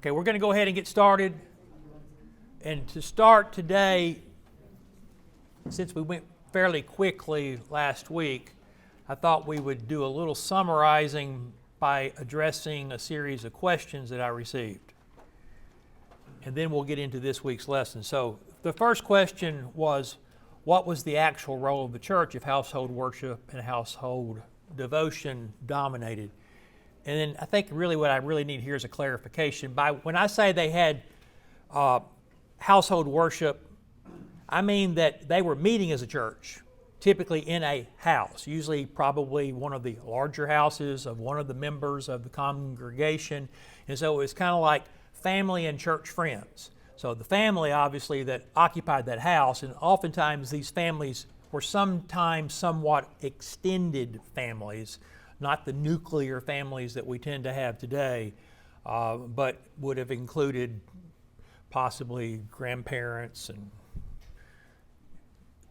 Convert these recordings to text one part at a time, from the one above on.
Okay, we're going to go ahead and get started. And to start today, since we went fairly quickly last week, I thought we would do a little summarizing by addressing a series of questions that I received. And then we'll get into this week's lesson. So the first question was, what was the actual role of the church if household worship and household devotion dominated? And then I think really what I really need here is a clarification. When I say they had household worship, I mean that they were meeting as a church, typically in a house, usually probably one of the larger houses of one of the members of the congregation. And so it was kind of like family and church friends. So the family, obviously, that occupied that house, and oftentimes these families were sometimes somewhat extended families, not the nuclear families that we tend to have today, but would have included possibly grandparents and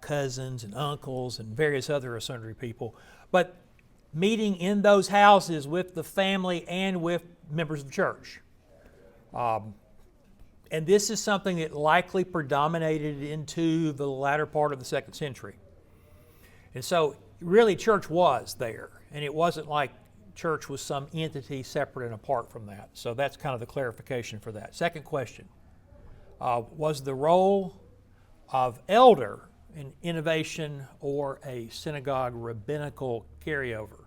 cousins and uncles and various other sundry people. But meeting in those houses with the family and with members of the church. And this is something that likely predominated into the latter part of the 2nd century. And so really church was there, and it wasn't like church was some entity separate and apart from that. So that's kind of the clarification for that. Second question, was the role of elder an innovation or a synagogue rabbinical carryover?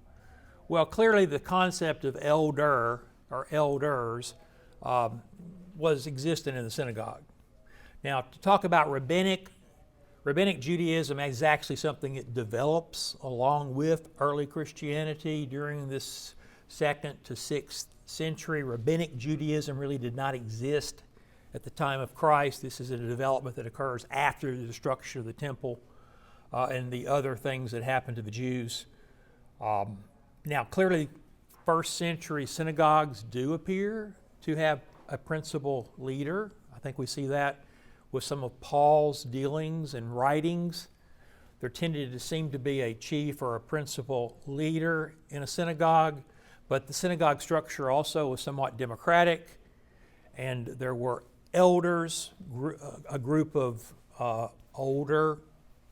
Well, clearly the concept of elder or elders was existent in the synagogue. Now, to talk about rabbinic Judaism is actually something that develops along with early Christianity during this 2nd to 6th century. Rabbinic Judaism really did not exist at the time of Christ. This is a development that occurs after the destruction of the temple and the other things that happened to the Jews. Now, clearly, 1st century synagogues do appear to have a principal leader. I think we see that with some of Paul's dealings and writings. There tended to seem to be a chief or a principal leader in a synagogue, but the synagogue structure also was somewhat democratic, and there were elders, a group of older,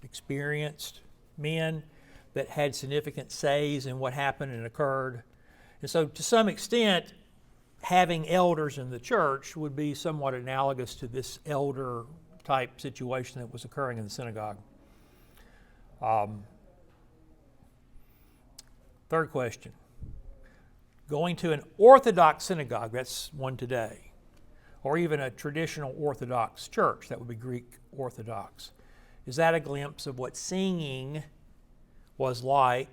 experienced men that had significant says in what happened and occurred. And so to some extent, having elders in the church would be somewhat analogous to this elder type situation that was occurring in the synagogue. Third question, going to an Orthodox synagogue, that's one today, or even a traditional Orthodox church, that would be Greek Orthodox, is that a glimpse of what singing was like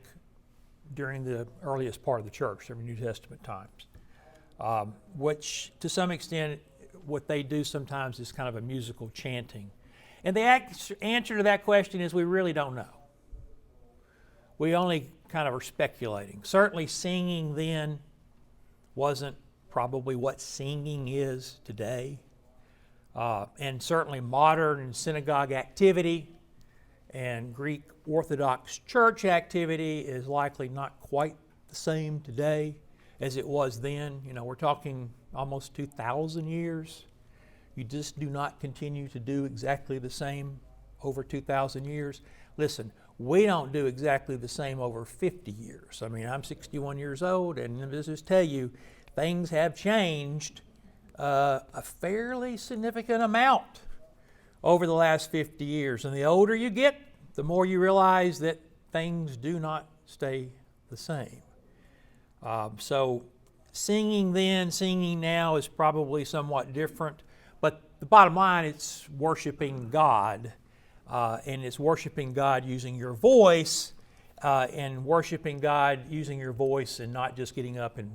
during the earliest part of the church, during New Testament times? Which to some extent, what they do sometimes is kind of a musical chanting. And the answer to that question is we really don't know. We only kind of are speculating. Certainly singing then wasn't probably what singing is today. And certainly modern synagogue activity and Greek Orthodox church activity is likely not quite the same today as it was then. You know, we're talking almost 2,000 years. You just do not continue to do exactly the same over 2,000 years. Listen, we don't do exactly the same over 50 years. I mean, I'm 61 years old, and let me just tell you, things have changed a fairly significant amount over the last 50 years. And the older you get, the more you realize that things do not stay the same. So singing then, singing now is probably somewhat different, but the bottom line, it's worshiping God, and it's worshiping God using your voice, and worshiping God using your voice and not just getting up and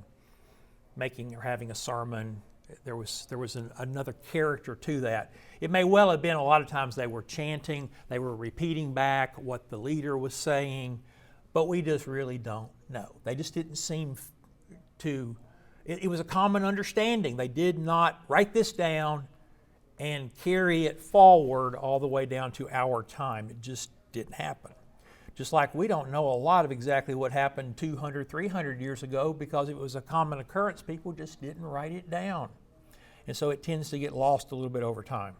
making or having a sermon. There was another character to that. It may well have been a lot of times they were chanting, they were repeating back what the leader was saying, but we just really don't know. They just didn't seem to, it was a common understanding. They did not write this down and carry it forward all the way down to our time. It just didn't happen. Just like we don't know a lot of exactly what happened 200, 300 years ago because it was a common occurrence. People just didn't write it down. And so it tends to get lost a little bit over time.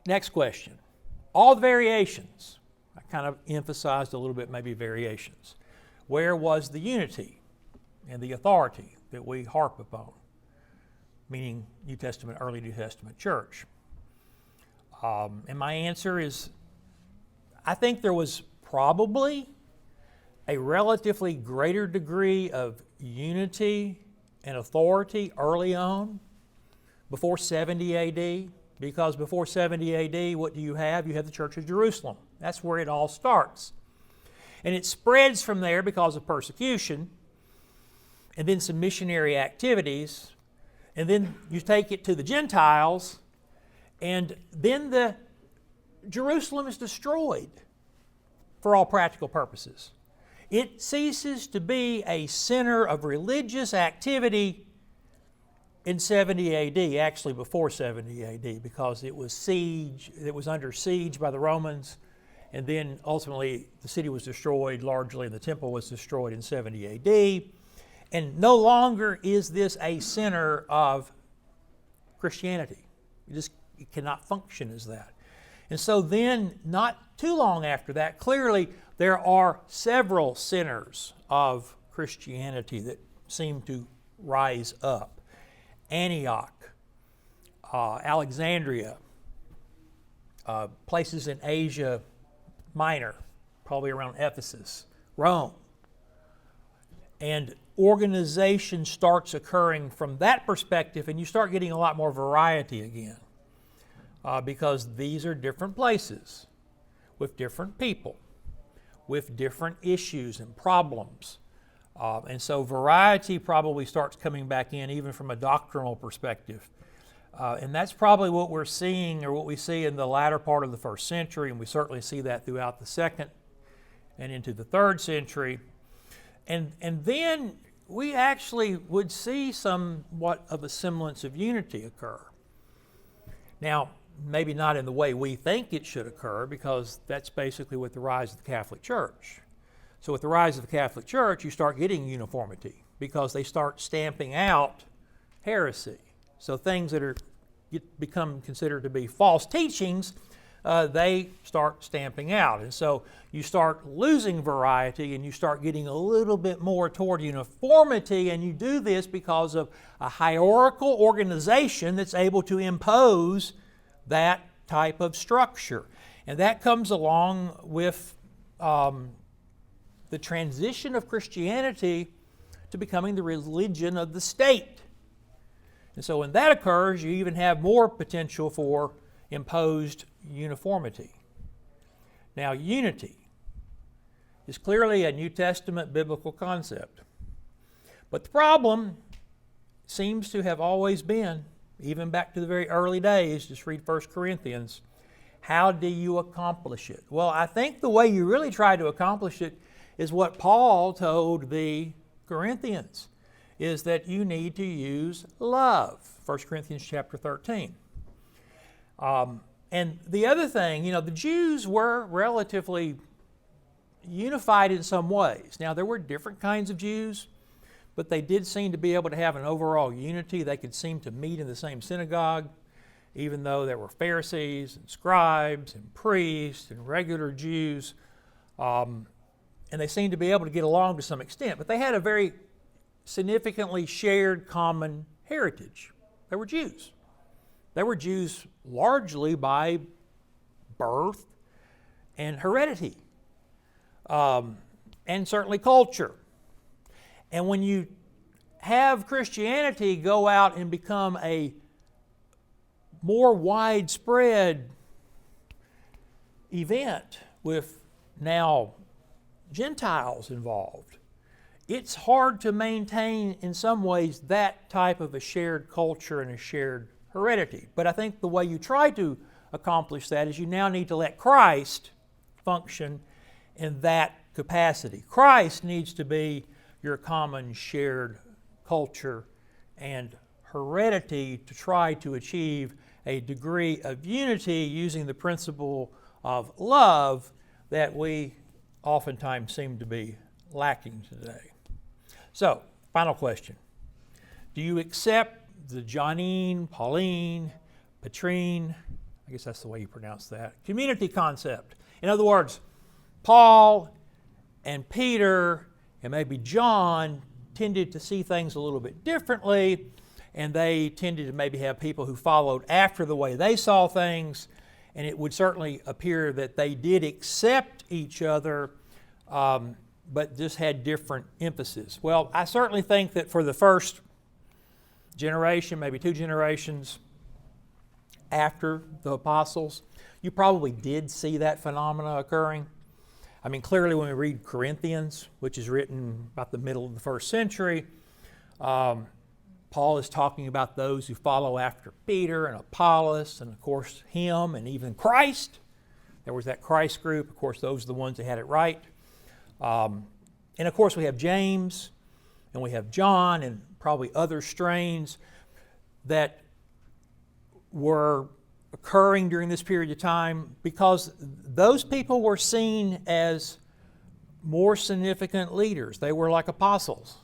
Next question. All the variations. I kind of emphasized a little bit maybe variations. Where was the unity and the authority that we harp upon? Meaning New Testament, early New Testament church. And my answer is, I think there was probably a relatively greater degree of unity and authority early on, before 70 AD, because before 70 AD, what do you have? You have the Church of Jerusalem. That's where it all starts. And it spreads from there because of persecution, and then some missionary activities, and then you take it to the Gentiles, and then Jerusalem is destroyed for all practical purposes. It ceases to be a center of religious activity in 70 AD, actually before 70 AD, because it was under siege by the Romans, and then ultimately the city was destroyed largely, and the temple was destroyed in 70 AD. And no longer is this a center of Christianity. It cannot function as that. And so then, not too long after that, clearly there are several centers of Christianity that seem to rise up. Antioch, Alexandria, places in Asia Minor, probably around Ephesus, Rome. And organization starts occurring from that perspective, and you start getting a lot more variety again. Because these are different places with different people, with different issues and problems. And so variety probably starts coming back in even from a doctrinal perspective. And that's probably what we're seeing, or what we see in the latter part of the first century, and we certainly see that throughout the second and into the third century. And then we actually would see somewhat of a semblance of unity occur. Now, maybe not in the way we think it should occur, because that's basically with the rise of the Catholic Church. So with the rise of the Catholic Church, you start getting uniformity, because they start stamping out heresy. So things that become considered to be false teachings, they start stamping out. And so you start losing variety, and you start getting a little bit more toward uniformity, and you do this because of a hierarchical organization that's able to impose that type of structure. And that comes along with the transition of Christianity to becoming the religion of the state. And so when that occurs, you even have more potential for imposed uniformity. Now, unity is clearly a New Testament biblical concept. But the problem seems to have always been, even back to the very early days, just read 1 Corinthians, how do you accomplish it? Well, I think the way you really try to accomplish it is what Paul told the Corinthians, is that you need to use love. 1 Corinthians chapter 13. And the other thing, the Jews were relatively unified in some ways. Now, there were different kinds of Jews, but they did seem to be able to have an overall unity. They could seem to meet in the same synagogue, even though there were Pharisees and scribes and priests and regular Jews. And they seemed to be able to get along to some extent. But they had a very significantly shared common heritage. They were Jews. They were Jews largely by birth and heredity, and certainly culture. And when you have Christianity go out and become a more widespread event with now Gentiles involved, it's hard to maintain in some ways that type of a shared culture and a shared heredity. But I think the way you try to accomplish that is you now need to let Christ function in that capacity. Christ needs to be your common shared culture and heredity to try to achieve a degree of unity using the principle of love that we oftentimes seem to be lacking today. So, Final question. Do you accept the Johannine, Pauline, Petrine, I guess that's the way you pronounce that, community concept? In other words, Paul and Peter and maybe John tended to see things a little bit differently, and they tended to maybe have people who followed after the way they saw things, and it would certainly appear that they did accept each other, but just had different emphasis. Well, I certainly think that for the first generation, maybe 2 generations after the apostles, you probably did see that phenomena occurring. I mean, clearly when we read Corinthians, which is written about the middle of the 1st century, Paul is talking about those who follow after Peter and Apollos, and of course him, and even Christ. There was that Christ group. Of course, those are the ones that had it right. And of course we have James, and we have John, and probably other strains that were occurring during this period of time, because those people were seen as more significant leaders. They were like apostles.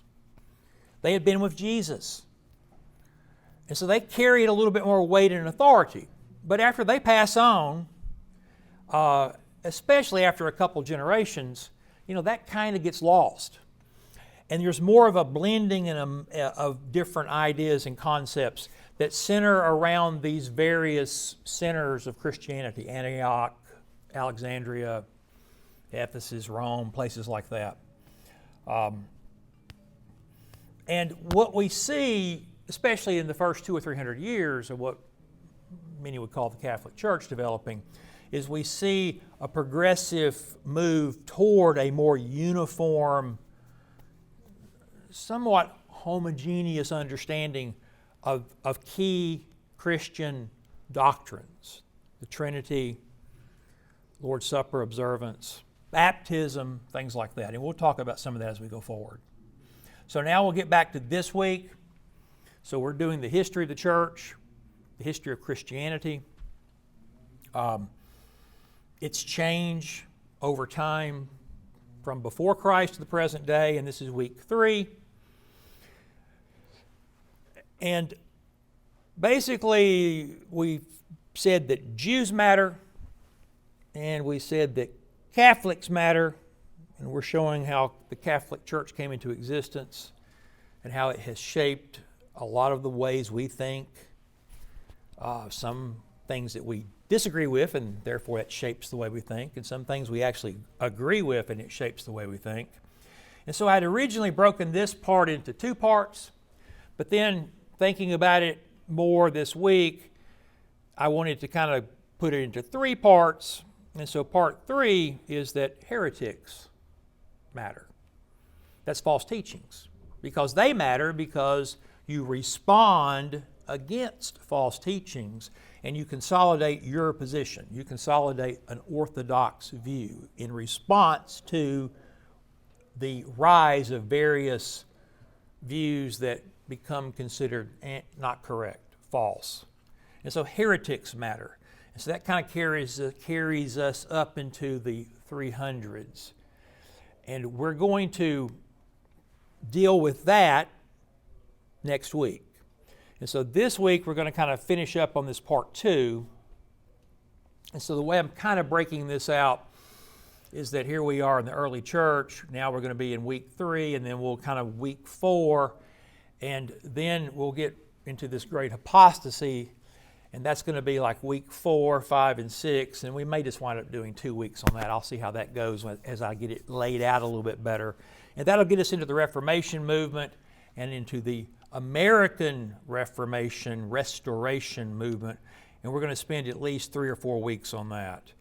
They had been with Jesus. And so they carried a little bit more weight and authority. But after they pass on, especially after a couple generations, that kind of gets lost. And there's more of a blending of different ideas and concepts that center around these various centers of Christianity: Antioch, Alexandria, Ephesus, Rome, places like that. And what we see, especially in the first 200 or 300 years of what many would call the Catholic Church developing, is we see a progressive move toward a more uniform, somewhat homogeneous understanding of key Christian doctrines: the Trinity, Lord's Supper observance, baptism, things like that. And we'll talk about some of that as we go forward. So now we'll get back to this week. So we're doing the history of the church, the history of Christianity, its change over time from before Christ to the present day, and this is week 3. And basically, we said that Jews matter, and we said that Catholics matter, and we're showing how the Catholic Church came into existence and how it has shaped a lot of the ways we think, some things that we disagree with, and therefore it shapes the way we think, and some things we actually agree with, and it shapes the way we think. And so I had originally broken this part into 2 parts, but then thinking about it more this week, I wanted to kind of put it into 3 parts. And so part 3 is that heretics matter. That's false teachings, because they matter because you respond against false teachings and you consolidate your position. You consolidate an orthodox view in response to the rise of various views that become considered not correct, false. And so heretics matter. And so that kind of carries us up into the 300s. And we're going to deal with that next week. And so this week we're going to kind of finish up on this part 2. And so the way I'm kind of breaking this out is that here we are in the early church. Now we're going to be in week 3, and then we'll kind of week 4. And then we'll get into this great apostasy, and that's going to be like week 4, 5, and 6. And we may just wind up doing 2 weeks on that. I'll see how that goes as I get it laid out a little bit better. And that'll get us into the Reformation movement and into the American Reformation Restoration movement. And we're going to spend at least 3 or 4 weeks on that.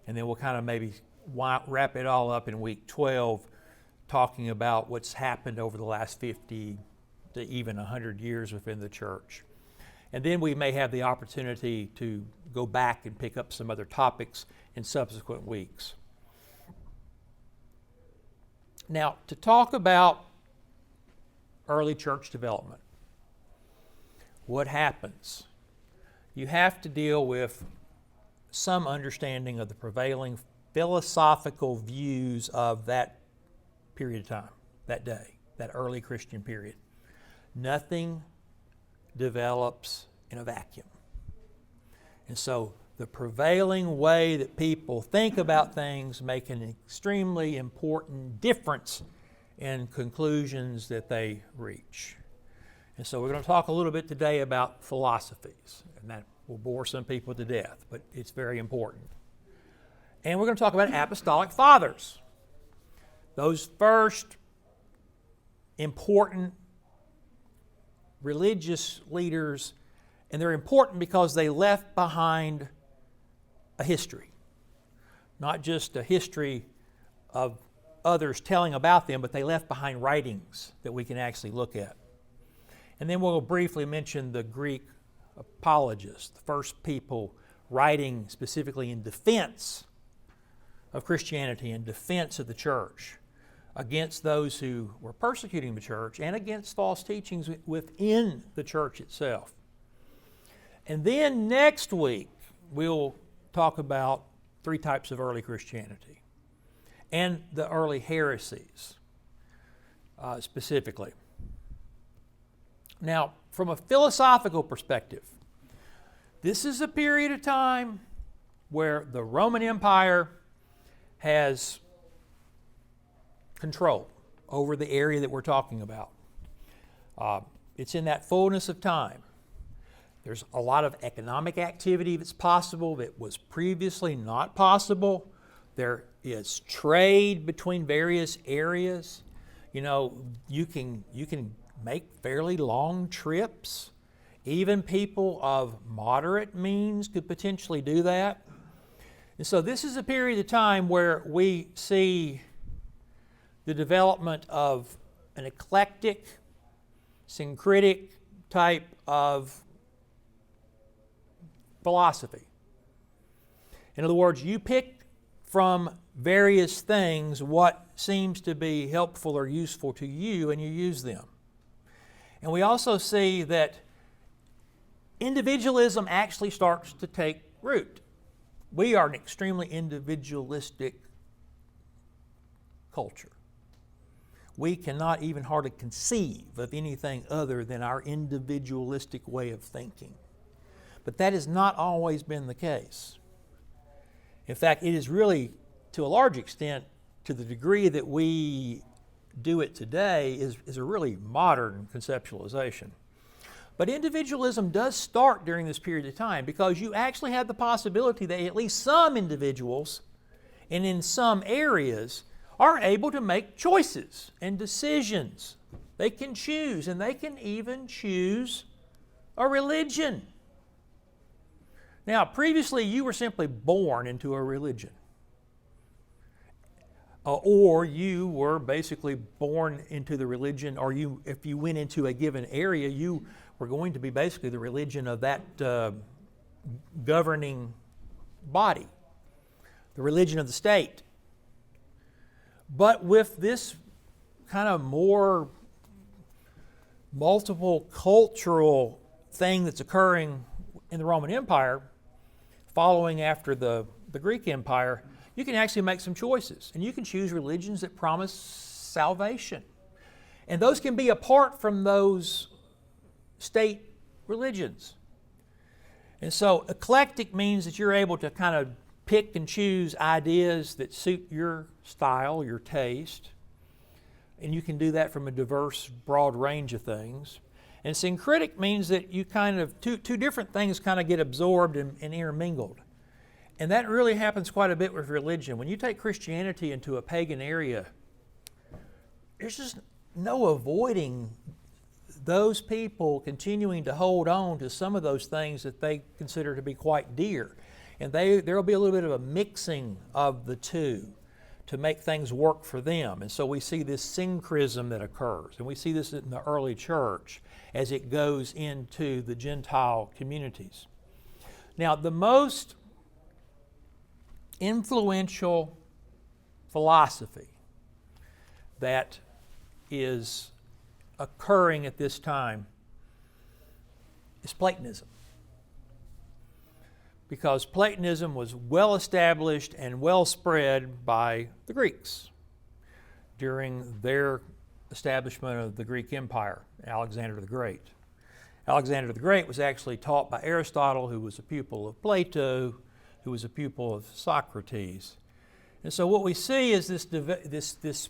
And then we'll kind of maybe wrap it all up in week 12, talking about what's happened over the last 50 to even 100 years within the church. And then we may have the opportunity to go back and pick up some other topics in subsequent weeks. Now, to talk about early church development, what happens? You have to deal with some understanding of the prevailing philosophical views of that period of time, that day. that early Christian period. Nothing develops in a vacuum. And so the prevailing way that people think about things make an extremely important difference in conclusions that they reach. And so we're going to talk a little bit today about philosophies, and that will bore some people to death, but it's very important. And we're going to talk about Apostolic Fathers, those first important religious leaders, and they're important because they left behind a history, not just a history of others telling about them, but they left behind writings that we can actually look at. And then we'll briefly mention the Greek apologists, the first people writing specifically in defense of Christianity, in defense of the church, against those who were persecuting the church and against false teachings within the church itself. And then next week, we'll talk about three types of early Christianity and the early heresies specifically. Now, from a philosophical perspective, this is a period of time where the Roman Empire has control over the area that we're talking about. It's in that fullness of time. There's a lot of economic activity that's possible that was previously not possible. There is trade between various areas. You know, you can make fairly long trips. Even people of moderate means could potentially do that. And so this is a period of time where we see the development of an eclectic, syncretic type of philosophy. In other words, you pick from various things what seems to be helpful or useful to you, and you use them. And we also see that individualism actually starts to take root. We are an extremely individualistic culture. We cannot even hardly conceive of anything other than our individualistic way of thinking. But that has not always been the case. In fact, it is really, to a large extent, to the degree that we do it today, is a really modern conceptualization. But individualism does start during this period of time because you actually have the possibility that at least some individuals and in some areas are able to make choices and decisions. They can choose, and they can even choose a religion. Now, previously you were simply born into a religion. Or you were basically born into the religion, or if you went into a given area, you were going to be basically the religion of that governing body, the religion of the state. But with this kind of more multiple cultural thing that's occurring in the Roman Empire, following after the Greek Empire, you can actually make some choices, and you can choose religions that promise salvation. And those can be apart from those state religions. And so eclectic means that you're able to kind of pick and choose ideas that suit your style, your taste, and you can do that from a diverse, broad range of things. And syncretic means that you kind of, two different things kind of get absorbed and intermingled. And that really happens quite a bit with religion. When you take Christianity into a pagan area, there's just no avoiding those people continuing to hold on to some of those things that they consider to be quite dear. And there will be a little bit of a mixing of the two to make things work for them. And so we see this syncretism that occurs. And we see this in the early church as it goes into the Gentile communities. Now, the most influential philosophy that is occurring at this time is Platonism. Because Platonism was well established and well spread by the Greeks during their establishment of the Greek Empire, Alexander the Great. Alexander the Great was actually taught by Aristotle, who was a pupil of Plato, who was a pupil of Socrates. And so what we see is this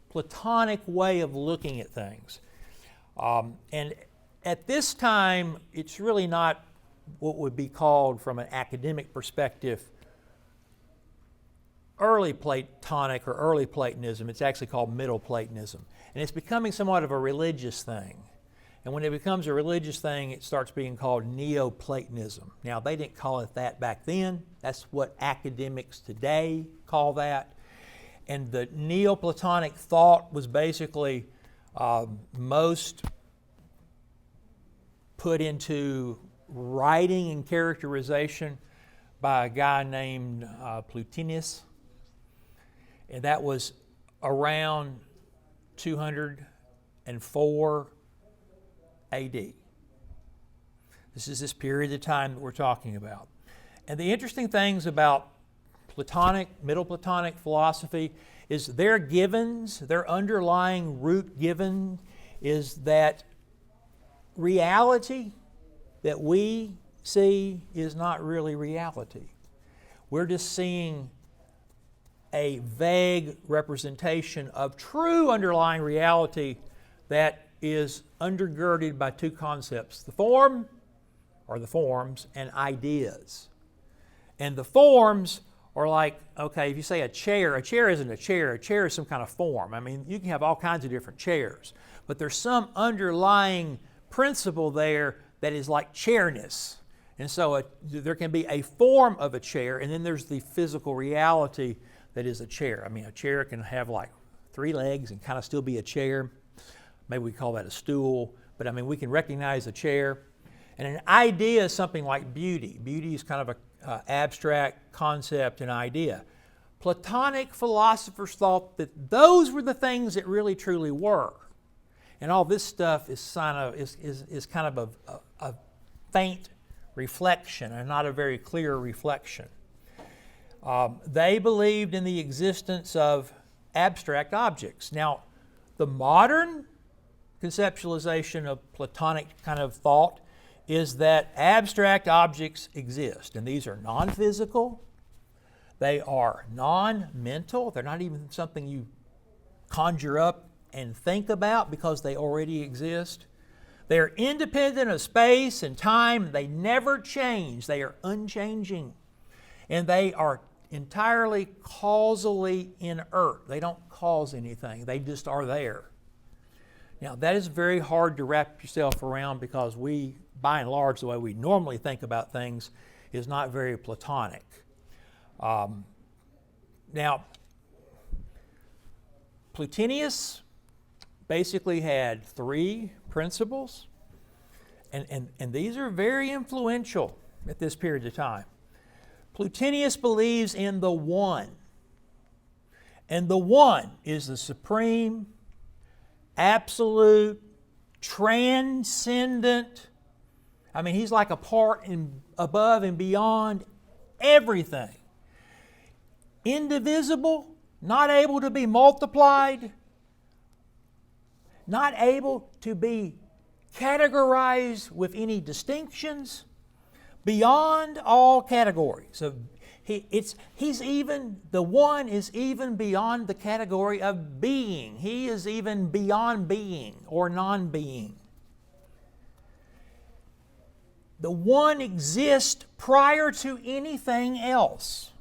Platonic way of looking at things. And at this time, it's really not what would be called, from an academic perspective, early Platonic or early Platonism. It's actually called Middle Platonism. And it's becoming somewhat of a religious thing. And when it becomes a religious thing, it starts being called NeoPlatonism. Now, they didn't call it that back then. That's what academics today call that. And the Neoplatonic thought was basically most put into writing and characterization by a guy named Plotinus. And that was around 204 AD. This is this period of time that we're talking about. And the interesting things about Middle Platonic philosophy is their givens, their underlying root given is that reality that we see is not really reality. We're just seeing a vague representation of true underlying reality that is undergirded by two concepts: the form, or the forms, and ideas. And the forms are like, okay, if you say a chair isn't a chair is some kind of form. I mean, you can have all kinds of different chairs, but there's some underlying principle there that is like chairness. And so there can be a form of a chair, and then there's the physical reality that is a chair. I mean, a chair can have like 3 legs and kind of still be a chair. Maybe we call that a stool, but I mean, we can recognize a chair. And an idea is something like beauty. Beauty is kind of an abstract concept and idea. Platonic philosophers thought that those were the things that really truly were. And all this stuff is kind of a faint reflection and not a very clear reflection. They believed in the existence of abstract objects. Now, the modern conceptualization of Platonic kind of thought is that abstract objects exist, and these are non-physical, they are non-mental, they're not even something you conjure up and think about because they already exist. They are independent of space and time, they never change, they are unchanging, and they are entirely causally inert. They don't cause anything, they just are there. Now, that is very hard to wrap yourself around because we, by and large, the way we normally think about things is not very Platonic. Now, Plotinus basically had 3 principles, and these are very influential at this period of time. Plotinus believes in the One, and the One is the supreme, absolute, transcendent. I mean, he's like a part above and beyond everything. Indivisible, not able to be multiplied, not able to be categorized with any distinctions, beyond all categories. So the One is even beyond the category of being. He is even beyond being or non-being. The One exists prior to anything else.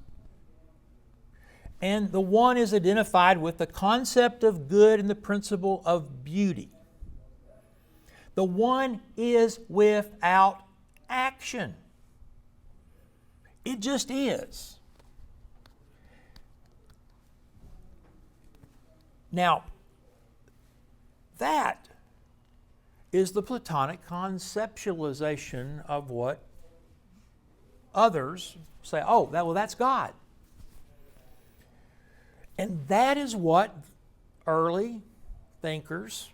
And the One is identified with the concept of good and the principle of beauty. The One is without action. It just is. Now, that is the Platonic conceptualization of what others say, that's God. And that is what early thinkers,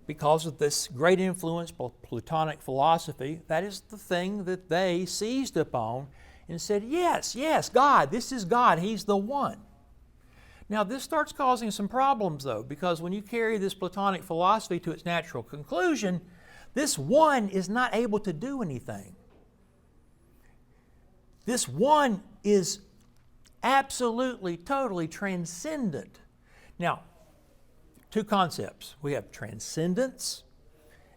because of this great influence by Platonic philosophy, that is the thing that they seized upon and said, yes, God, this is God, He's the One. Now, this starts causing some problems, though, because when you carry this Platonic philosophy to its natural conclusion, this one is not able to do anything. This one is absolutely, totally transcendent. Now, two concepts. We have transcendence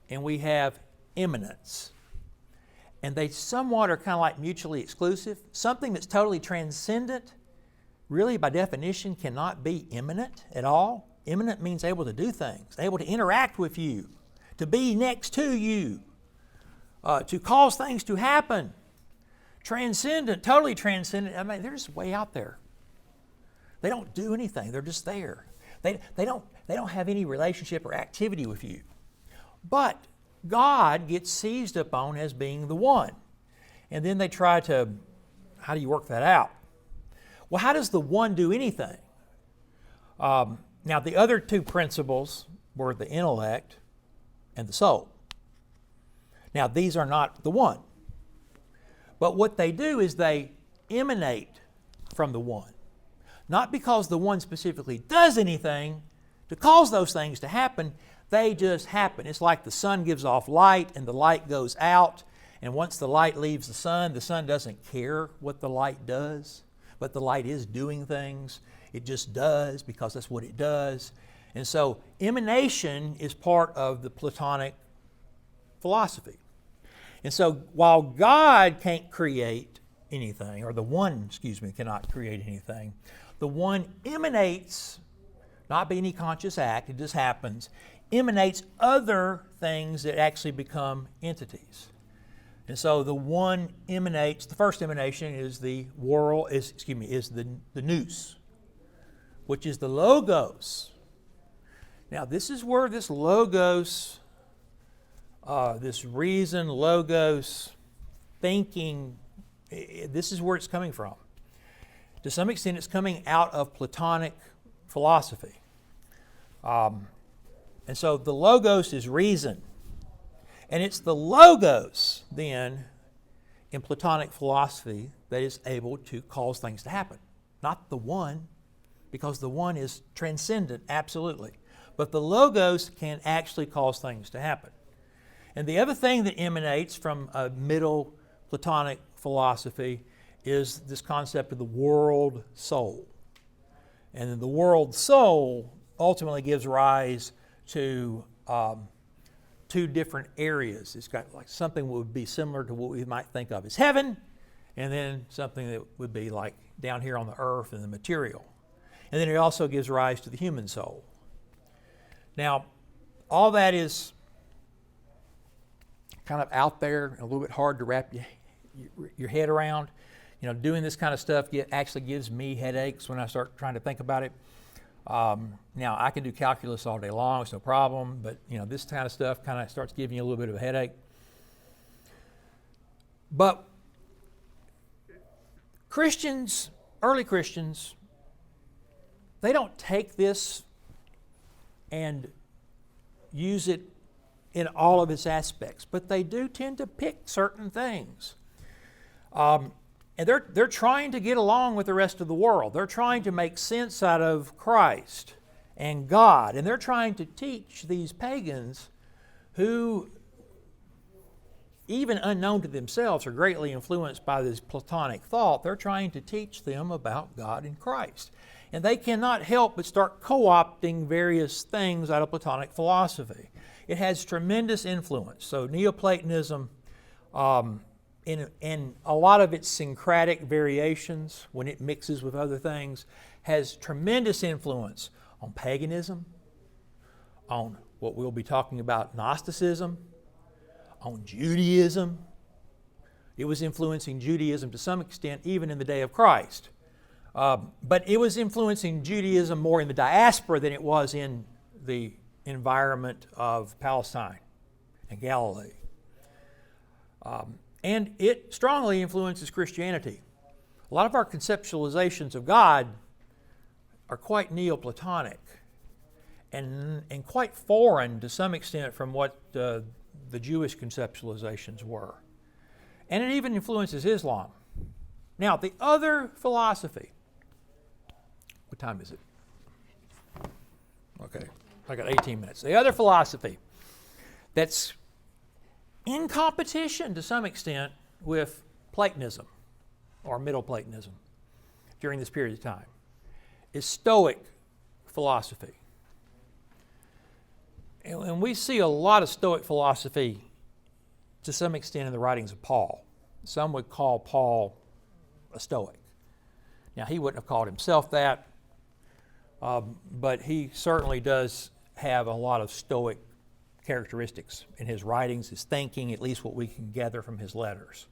and we have immanence. And they somewhat are kind of like mutually exclusive. Something that's totally transcendent really, by definition, cannot be immanent at all. Immanent means able to do things, able to interact with you, to be next to you, to cause things to happen. Transcendent, totally transcendent, I mean, they're just way out there. They don't do anything, they're just there. They don't have any relationship or activity with you. But God gets seized upon as being the one. And then they try to, how do you work that out? Well, how does the one do anything? Now, the other two principles were the intellect and the soul. Now, these are not the one. But what they do is they emanate from the one. Not because the one specifically does anything to cause those things to happen, they just happen. It's like the sun gives off light and the light goes out, and once the light leaves the sun doesn't care what the light does. But the light is doing things. It just does because that's what it does. And so emanation is part of the Platonic philosophy. And so while God can't create anything, or the one, cannot create anything, the one emanates, not by any conscious act, it just happens, emanates other things that actually become entities. And so the one emanates, the first emanation is the world, is the nous, which is the logos. Now this is where this logos, this reason, logos, thinking, this is where it's coming from. To some extent it's coming out of Platonic philosophy. And so the logos is reason. And it's the logos, then, in Platonic philosophy that is able to cause things to happen. Not the one, because the one is transcendent, absolutely. But the logos can actually cause things to happen. And the other thing that emanates from a middle Platonic philosophy is this concept of the world soul. And then the world soul ultimately gives rise to two different areas. It's got like something that would be similar to what we might think of as heaven, and then something that would be like down here on the earth and the material. And then it also gives rise to the human soul. Now, all that is kind of out there and a little bit hard to wrap your head around. You know, doing this kind of stuff actually gives me headaches when I start trying to think about it. Now, I can do calculus all day long, it's no problem, but you know, this kind of stuff kind of starts giving you a little bit of a headache. But Christians, early Christians, they don't take this and use it in all of its aspects, but they do tend to pick certain things. And they're trying to get along with the rest of the world. They're trying to make sense out of Christ and God. And they're trying to teach these pagans who, even unknown to themselves, are greatly influenced by this Platonic thought. They're trying to teach them about God and Christ. And they cannot help but start co-opting various things out of Platonic philosophy. It has tremendous influence. So NeoPlatonism, in a lot of its syncretic variations, when it mixes with other things, has tremendous influence on paganism, on what we'll be talking about, Gnosticism, on Judaism. It was influencing Judaism to some extent even in the day of Christ. But it was influencing Judaism more in the diaspora than it was in the environment of Palestine and Galilee. And it strongly influences Christianity. A lot of our conceptualizations of God are quite Neoplatonic and quite foreign to some extent from what the Jewish conceptualizations were. And it even influences Islam. Now, the other philosophy, what time is it? Okay, I got 18 minutes. The other philosophy that's in competition to some extent with Platonism or Middle Platonism during this period of time is Stoic philosophy. And we see a lot of Stoic philosophy to some extent in the writings of Paul. Some would call Paul a Stoic. Now, he wouldn't have called himself that, but he certainly does have a lot of Stoic characteristics in his writings, his thinking, at least what we can gather from his letters.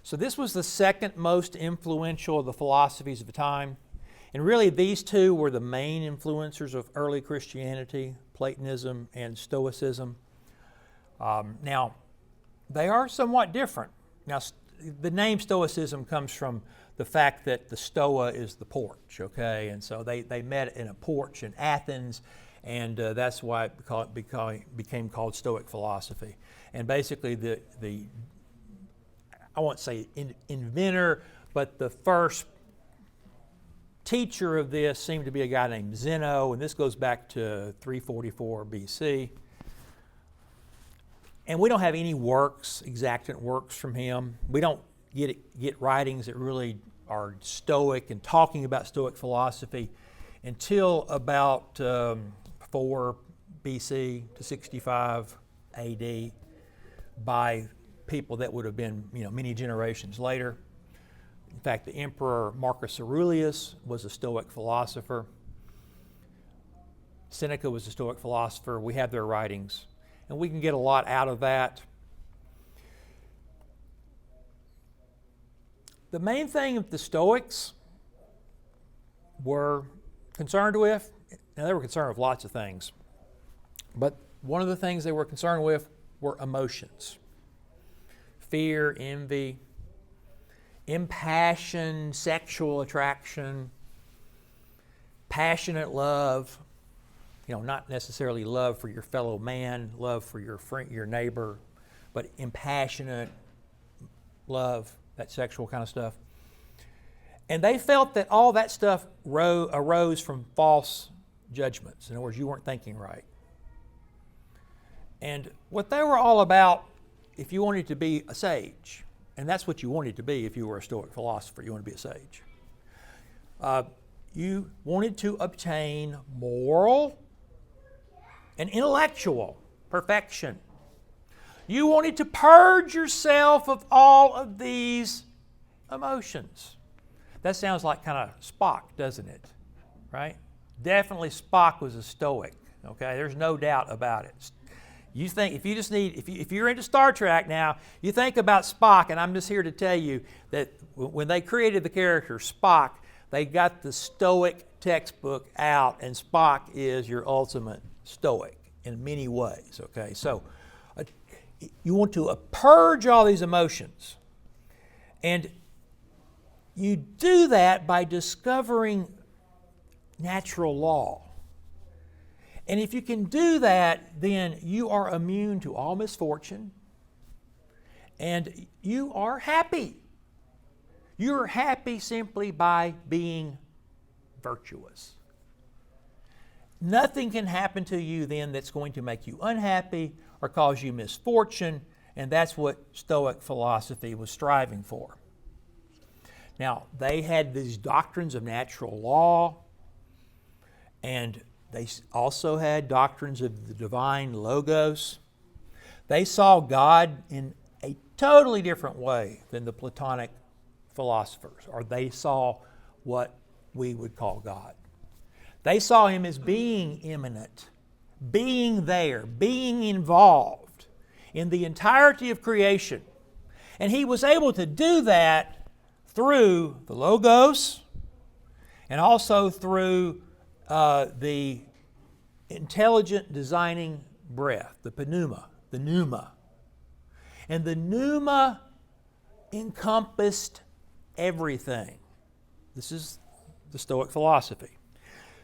So this was the second most influential of the philosophies of the time. And really these two were the main influencers of early Christianity, Platonism and Stoicism. Now, they are somewhat different. Now, the name Stoicism comes from the fact that the stoa is the porch, okay? And so they met in a porch in Athens, and that's why it became called Stoic philosophy. And basically the I won't say inventor, but the first teacher of this seemed to be a guy named Zeno, and this goes back to 344 BC. And we don't have any works, exact works from him. We don't get writings that really are Stoic and talking about Stoic philosophy until about 4 BC to 65 AD by people that would have been, many generations later. In fact, the Emperor Marcus Aurelius was a Stoic philosopher. Seneca was a Stoic philosopher. We have their writings, and we can get a lot out of that. The main thing that the Stoics were concerned with, and they were concerned with lots of things, but one of the things they were concerned with were emotions. Fear, envy, impassioned sexual attraction, passionate love, not necessarily love for your fellow man, love for your friend, your neighbor, but impassionate love, that sexual kind of stuff. And they felt that all that stuff arose from false judgments. In other words, you weren't thinking right. And what they were all about, if you wanted to be a sage, and that's what you wanted to be if you were a Stoic philosopher, you wanted to be a sage. You wanted to obtain moral and intellectual perfection. You wanted to purge yourself of all of these emotions. That sounds like kind of Spock, doesn't it? Right? Definitely Spock was a Stoic. Okay, there's no doubt about it. You think if you're into Star Trek now, you think about Spock, and I'm just here to tell you that when they created the character Spock, they got the Stoic textbook out, and Spock is your ultimate Stoic in many ways. Okay, so you want to purge all these emotions, and you do that by discovering natural law. And if you can do that, then you are immune to all misfortune, and you are happy. You're happy simply by being virtuous. Nothing can happen to you then that's going to make you unhappy or cause you misfortune, and that's what Stoic philosophy was striving for. Now, they had these doctrines of natural law, and they also had doctrines of the divine logos. They saw God in a totally different way than the Platonic philosophers, or they saw what we would call God. They saw Him as being immanent, being there, being involved in the entirety of creation. And He was able to do that through the logos and also through the intelligent designing breath, the pneuma. And the pneuma encompassed everything. This is the Stoic philosophy.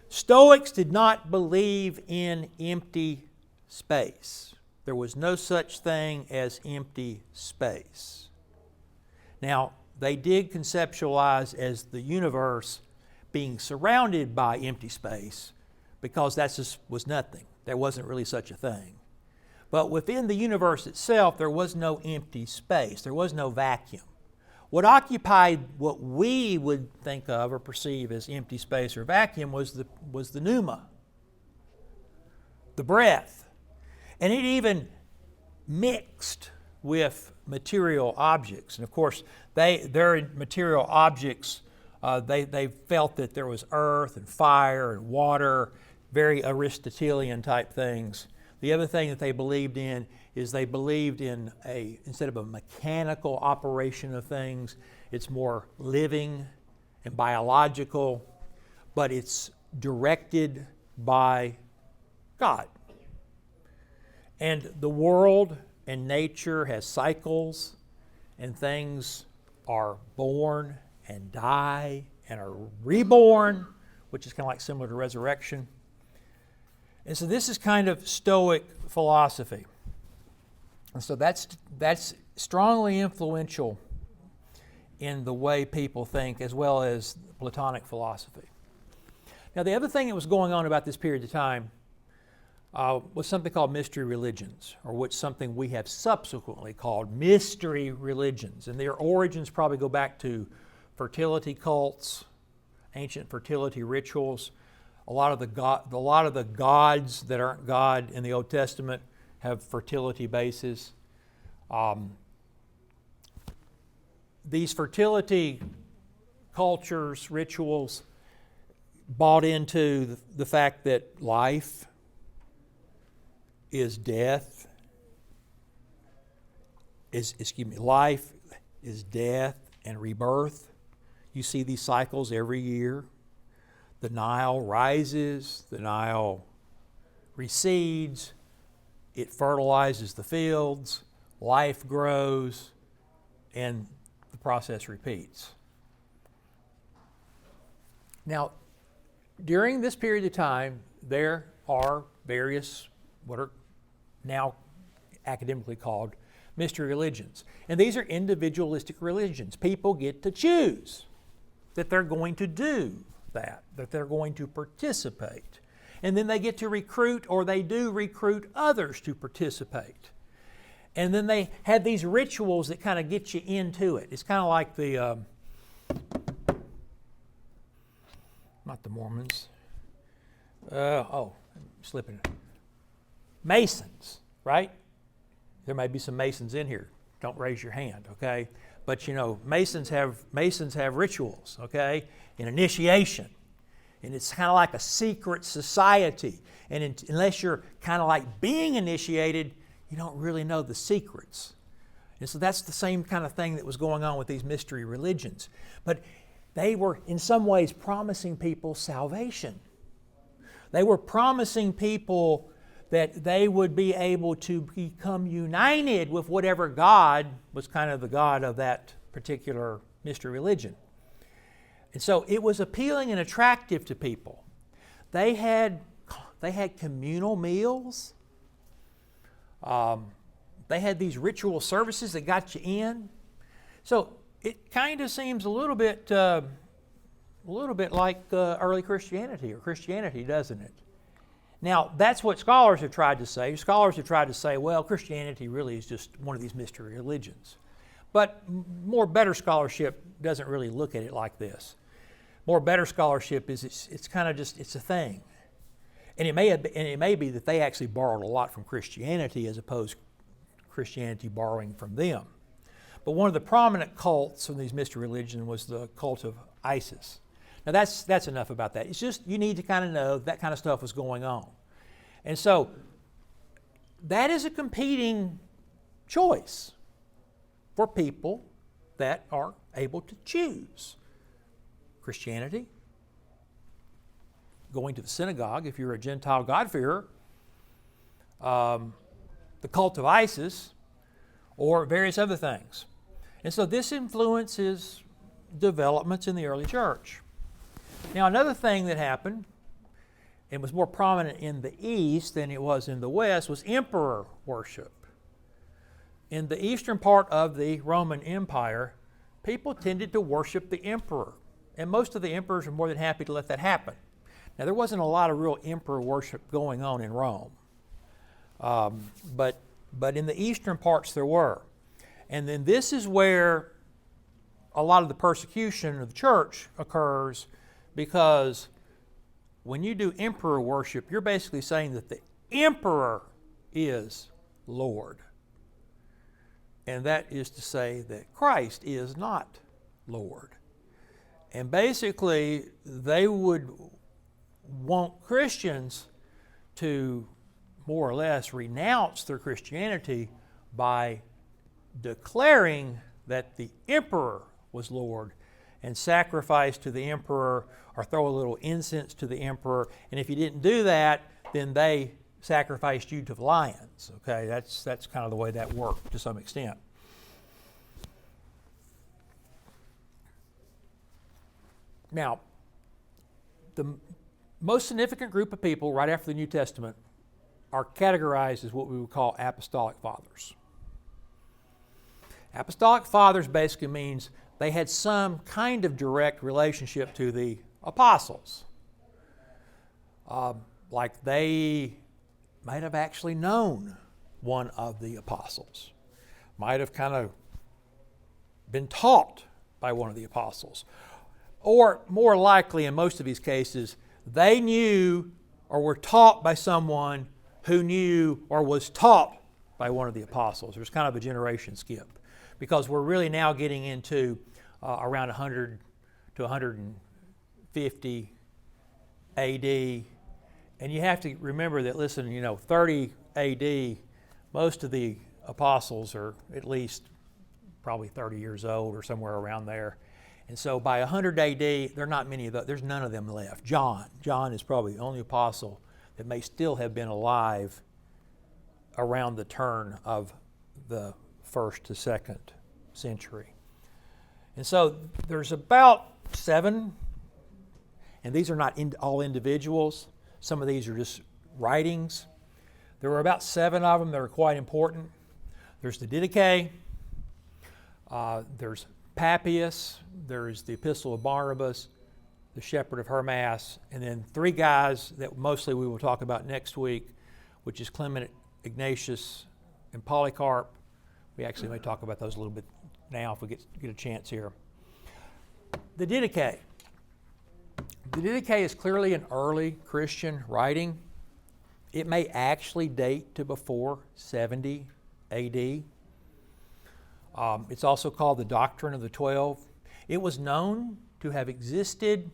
Stoics did not believe in empty space. There was no such thing as empty space. Now, they did conceptualize as the universe being surrounded by empty space, because that just was nothing. There wasn't really such a thing. But within the universe itself, there was no empty space. There was no vacuum. What occupied what we would think of or perceive as empty space or vacuum was the pneuma, the breath. And it even mixed with material objects. And of course, their material objects, they felt that there was earth and fire and water, very Aristotelian type things. The other thing that they believed in is they believed in instead of a mechanical operation of things, it's more living and biological, but it's directed by God. And the world and nature has cycles, and things are born and die and are reborn, which is kind of like similar to resurrection. And so this is kind of Stoic philosophy. And so that's strongly influential in the way people think, as well as Platonic philosophy. Now, the other thing that was going on about this period of time was something called mystery religions, or something we have subsequently called mystery religions. And their origins probably go back to fertility cults, ancient fertility rituals. A lot of the gods that aren't God in the Old Testament have fertility bases. These fertility cultures, rituals, bought into the fact that life is death. Life is death and rebirth. You see these cycles every year. The Nile rises, the Nile recedes, it fertilizes the fields, life grows, and the process repeats. Now, during this period of time, there are various, what are now academically called mystery religions. And these are individualistic religions. People get to choose that they're going to do that they're going to participate. And then they get to recruit, or they do recruit others to participate. And then they have these rituals that kind of get you into it. It's kind of like the, not the Mormons, I'm slipping. Masons, right? There may be some Masons in here. Don't raise your hand, okay? But you know, Masons have rituals, okay? An initiation. And it's kind of like a secret society. And unless you're kind of like being initiated, you don't really know the secrets. And so that's the same kind of thing that was going on with these mystery religions. But they were in some ways promising people salvation. They were promising people that they would be able to become united with whatever God was kind of the God of that particular mystery religion. And so it was appealing and attractive to people. They had communal meals. They had these ritual services that got you in. So it kind of seems a little bit like early Christianity or Christianity, doesn't it? Now, that's what scholars have tried to say. Scholars have tried to say, well, Christianity really is just one of these mystery religions. But better scholarship doesn't really look at it like this. Better scholarship is it's kind of just, it's a thing. And it may be that they actually borrowed a lot from Christianity as opposed to Christianity borrowing from them. But one of the prominent cults from these mystery religions was the cult of Isis. Now that's enough about that. It's just you need to kind of know that kind of stuff was going on. And so that is a competing choice for people that are able to choose. Christianity, going to the synagogue if you're a Gentile God-fearer, the cult of Isis, or various other things. And so this influences developments in the early church. Now, another thing that happened, and was more prominent in the East than it was in the West, was emperor worship. In the eastern part of the Roman Empire, people tended to worship the emperor. And most of the emperors are more than happy to let that happen. Now, there wasn't a lot of real emperor worship going on in Rome, but in the eastern parts there were. And then this is where a lot of the persecution of the church occurs, because when you do emperor worship, you're basically saying that the emperor is Lord. And that is to say that Christ is not Lord. And basically, they would want Christians to more or less renounce their Christianity by declaring that the emperor was Lord and sacrifice to the emperor or throw a little incense to the emperor. And if you didn't do that, then they sacrificed you to the lions. Okay, that's kind of the way that worked to some extent. Now, the most significant group of people right after the New Testament are categorized as what we would call Apostolic Fathers. Apostolic Fathers basically means they had some kind of direct relationship to the apostles. Like they might have actually known one of the apostles, might have kind of been taught by one of the apostles. Or more likely, in most of these cases, they knew or were taught by someone who knew or was taught by one of the apostles. There's kind of a generation skip, because we're really now getting into around 100 to 150 AD. And you have to remember that, listen, 30 AD, most of the apostles are at least probably 30 years old or somewhere around there. And so by 100 AD, there are not many of those. There's none of them left. John is probably the only apostle that may still have been alive around the turn of the 1st to 2nd century. And so there's about 7, and these are not all individuals. Some of these are just writings. There were about 7 of them that are quite important. There's the Decay, there's Papias, there's the Epistle of Barnabas, the Shepherd of Hermas, and then 3 guys that mostly we will talk about next week, which is Clement, Ignatius, and Polycarp. We actually may talk about those a little bit now if we get a chance here. The Didache. The Didache is clearly an early Christian writing. It may actually date to before 70 AD. It's also called the Doctrine of the 12. It was known to have existed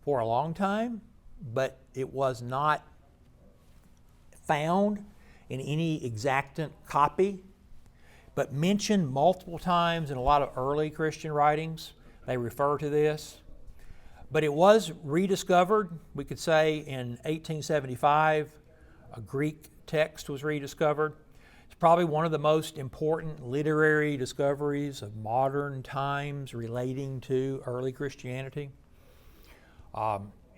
for a long time, but it was not found in any exact copy, but mentioned multiple times in a lot of early Christian writings. They refer to this. But it was rediscovered, we could say, in 1875. A Greek text was rediscovered. It's probably one of the most important literary discoveries of modern times relating to early Christianity.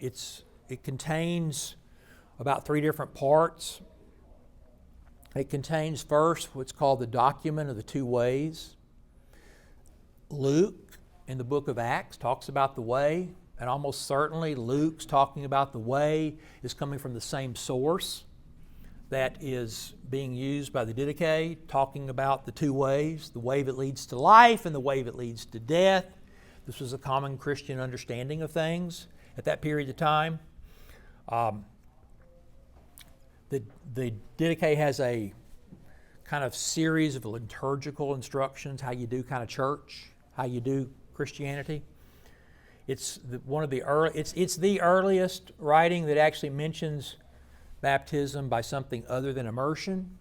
It contains about 3 different parts. It contains first what's called the document of the 2 ways. Luke, in the book of Acts, talks about the way, and almost certainly Luke's talking about the way is coming from the same source that is being used by the Didache, talking about the 2 ways, the way that leads to life and the way that leads to death. This was a common Christian understanding of things at that period of time. The Didache has a kind of series of liturgical instructions, how you do kind of church, how you do Christianity. It's it's the earliest writing that actually mentions baptism by something other than immersion.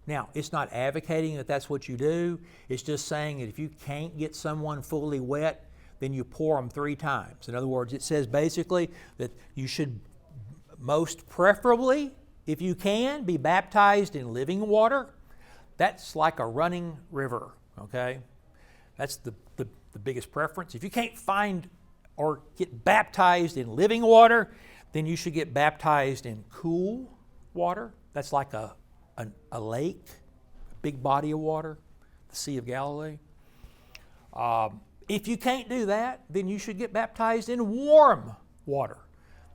Now, it's not advocating that that's what you do. It's just saying that if you can't get someone fully wet, then you pour them 3 times. In other words, it says basically that you should most preferably, if you can, be baptized in living water. That's like a running river, okay? That's the biggest preference. If you can't find or get baptized in living water, then you should get baptized in cool water. That's like a lake, a big body of water, the Sea of Galilee. If you can't do that, then you should get baptized in warm water.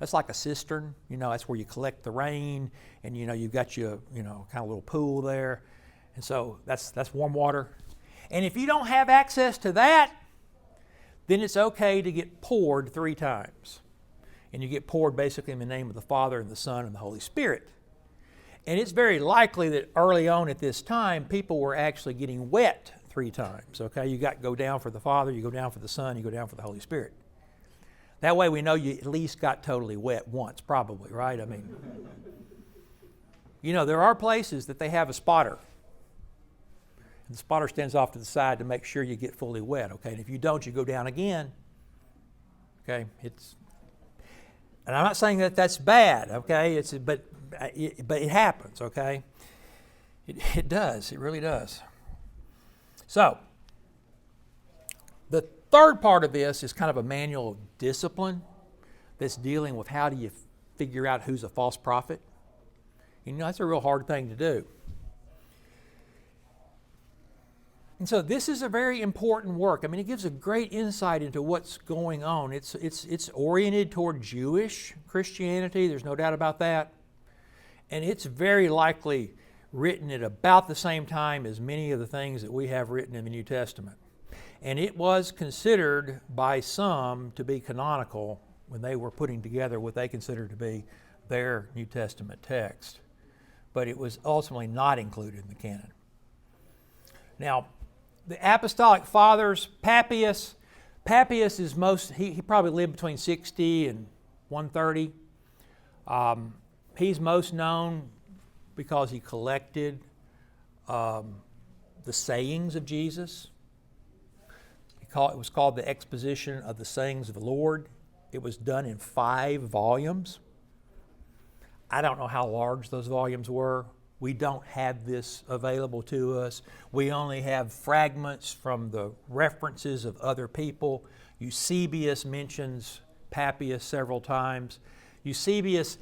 That's like a cistern. That's where you collect the rain, and you've got your kind of little pool there, and so that's warm water. And if you don't have access to that, then it's okay to get poured 3 times. And you get poured basically in the name of the Father and the Son and the Holy Spirit. And it's very likely that early on at this time, people were actually getting wet 3 times. Okay, you go down for the Father, you go down for the Son, you go down for the Holy Spirit. That way we know you at least got totally wet once, probably, right? I mean, there are places that they have a spotter. And the spotter stands off to the side to make sure you get fully wet, okay? And if you don't, you go down again. Okay, and I'm not saying that that's bad, okay? But it happens, okay? It does. It really does. So, the third part of this is kind of a manual of discipline that's dealing with how do you figure out who's a false prophet. That's a real hard thing to do. And so this is a very important work. I mean, it gives a great insight into what's going on. It's oriented toward Jewish Christianity. There's no doubt about that. And it's very likely written at about the same time as many of the things that we have written in the New Testament. And it was considered by some to be canonical when they were putting together what they considered to be their New Testament text. But it was ultimately not included in the canon. Now, the Apostolic Fathers, Papias is he probably lived between 60 and 130. He's most known because he collected the sayings of Jesus. It was called the Exposition of the Sayings of the Lord. It was done in 5 volumes. I don't know how large those volumes were. We don't have this available to us. We only have fragments from the references of other people. Eusebius mentions Papias several times. Eusebius,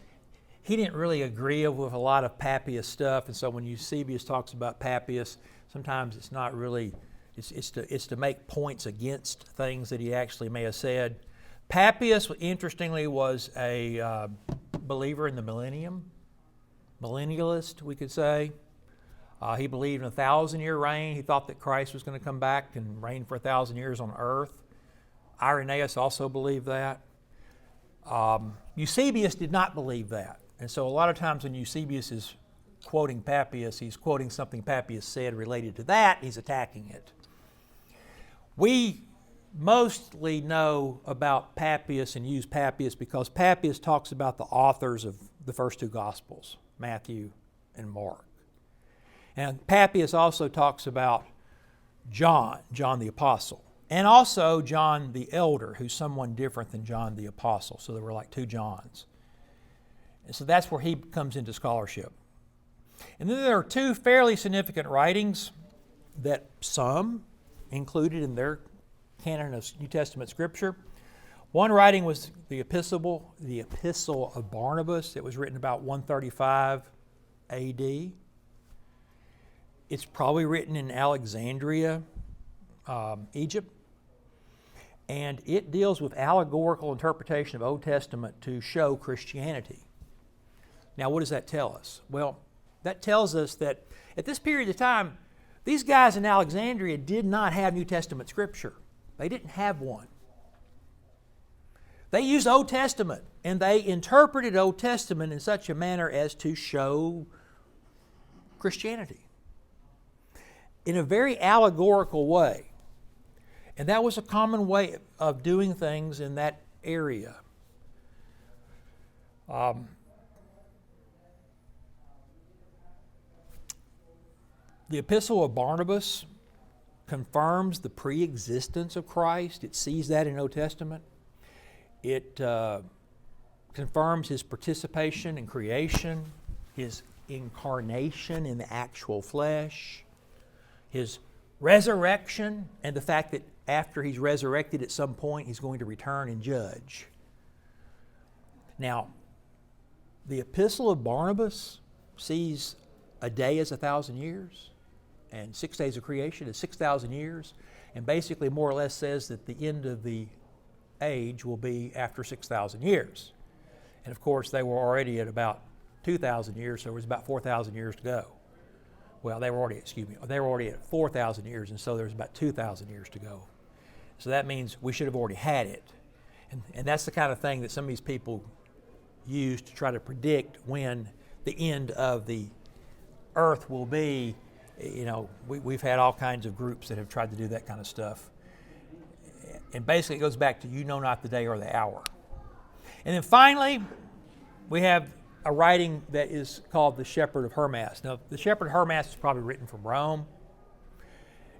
he didn't really agree with a lot of Papias stuff, and so when Eusebius talks about Papias, sometimes it's not really, it's to make points against things that he actually may have said. Papias, interestingly, was a believer in the millennium. Millennialist, we could say. He believed in a 1,000-year reign. He thought that Christ was going to come back and reign for 1,000 years on earth. Irenaeus also believed that. Eusebius did not believe that. And so a lot of times when Eusebius is quoting Papias, he's quoting something Papias said related to that. He's attacking it. We mostly know about Papias and use Papias because Papias talks about the authors of the first 2 Gospels, Matthew and Mark. And Papias also talks about John the Apostle, and also John the Elder, who's someone different than John the Apostle. So there were like 2 Johns. And so that's where he comes into scholarship. And then there are 2 fairly significant writings that some included in their canon of New Testament Scripture. One writing was the Epistle of Barnabas. It was written about 135 A.D. It's probably written in Alexandria, Egypt. And it deals with allegorical interpretation of Old Testament to show Christianity. Now, what does that tell us? Well, that tells us that at this period of time, these guys in Alexandria did not have New Testament Scripture. They didn't have one. They used Old Testament, and they interpreted Old Testament in such a manner as to show Christianity in a very allegorical way. And that was a common way of doing things in that area. The Epistle of Barnabas confirms the pre-existence of Christ. It sees that in Old Testament. It confirms his participation in creation, his incarnation in the actual flesh, his resurrection, and the fact that after he's resurrected at some point, he's going to return and judge. Now, the Epistle of Barnabas sees a day as 1,000 years, and 6 days of creation is 6,000 years, and basically more or less says that the end of the age will be after 6,000 years. And of course, they were already at about 2,000 years, so there was about 4,000 years to go. Well, they were already at 4,000 years, and so there's about 2,000 years to go. So that means we should have already had it. And that's the kind of thing that some of these people use to try to predict when the end of the earth will be. You know, we've had all kinds of groups that have tried to do that kind of stuff. And basically it goes back to you know not the day or the hour. And then finally, we have a writing that is called the Shepherd of Hermas. Now, the Shepherd of Hermas is probably written from Rome.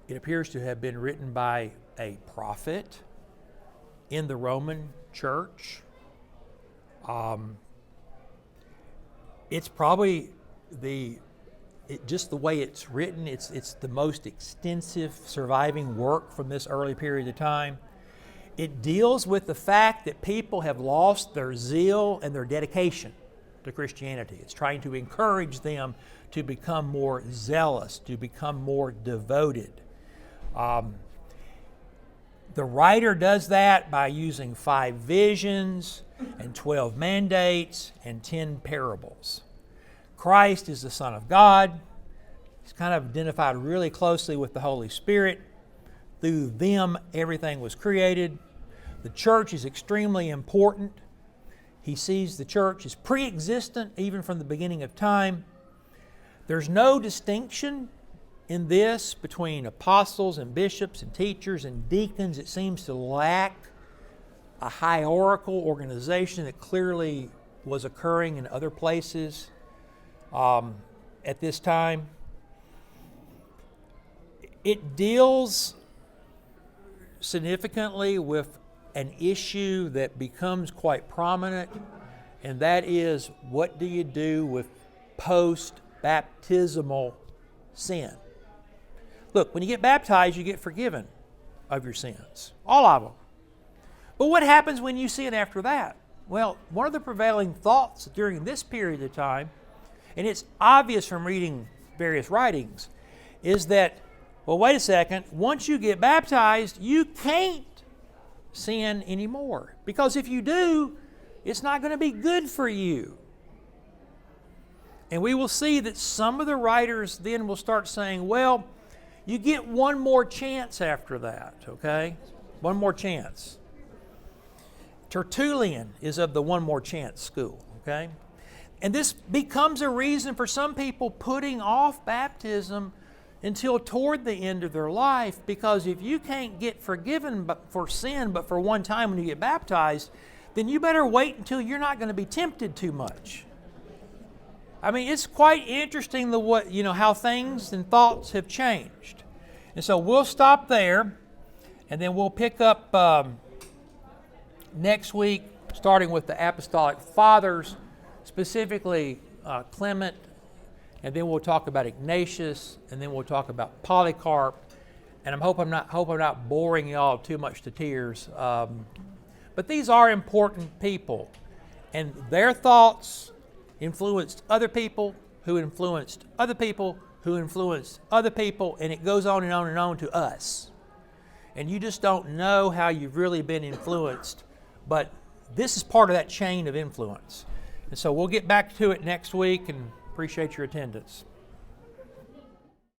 It appears to have been written by a prophet in the Roman church. It's probably just the way it's written, it's the most extensive surviving work from this early period of time. It deals with the fact that people have lost their zeal and their dedication to Christianity. It's trying to encourage them to become more zealous, to become more devoted. The writer does that by using 5 visions and 12 mandates and 10 parables. Christ is the Son of God. He's kind of identified really closely with the Holy Spirit. Through them, everything was created. The church is extremely important. He sees the church as pre-existent even from the beginning of time. There's no distinction in this between apostles and bishops and teachers and deacons. It seems to lack a hierarchical organization that clearly was occurring in other places at this time. It deals significantly with an issue that becomes quite prominent, and that is, what do you do with post-baptismal sin? Look, when you get baptized, you get forgiven of your sins, all of them. But what happens when you sin after that? Well, one of the prevailing thoughts during this period of time, and it's obvious from reading various writings, is that, well, wait a second, once you get baptized, you can't sin anymore. Because if you do, it's not going to be good for you. And we will see that some of the writers then will start saying, well, you get one more chance after that, okay? One more chance. Tertullian is of the one more chance school, okay? And this becomes a reason for some people putting off baptism until toward the end of their life, because if you can't get forgiven for sin but for one time when you get baptized, then you better wait until you're not going to be tempted too much. I mean, it's quite interesting how things and thoughts have changed. And so we'll stop there, and then we'll pick up next week, starting with the Apostolic Fathers, specifically Clement, and then we'll talk about Ignatius, and then we'll talk about Polycarp. And I hope I'm not boring y'all too much to tears. But these are important people, and their thoughts influenced other people, who influenced other people, who influenced other people, and it goes on and on and on to us. And you just don't know how you've really been influenced, but this is part of that chain of influence. And so we'll get back to it next week, and appreciate your attendance.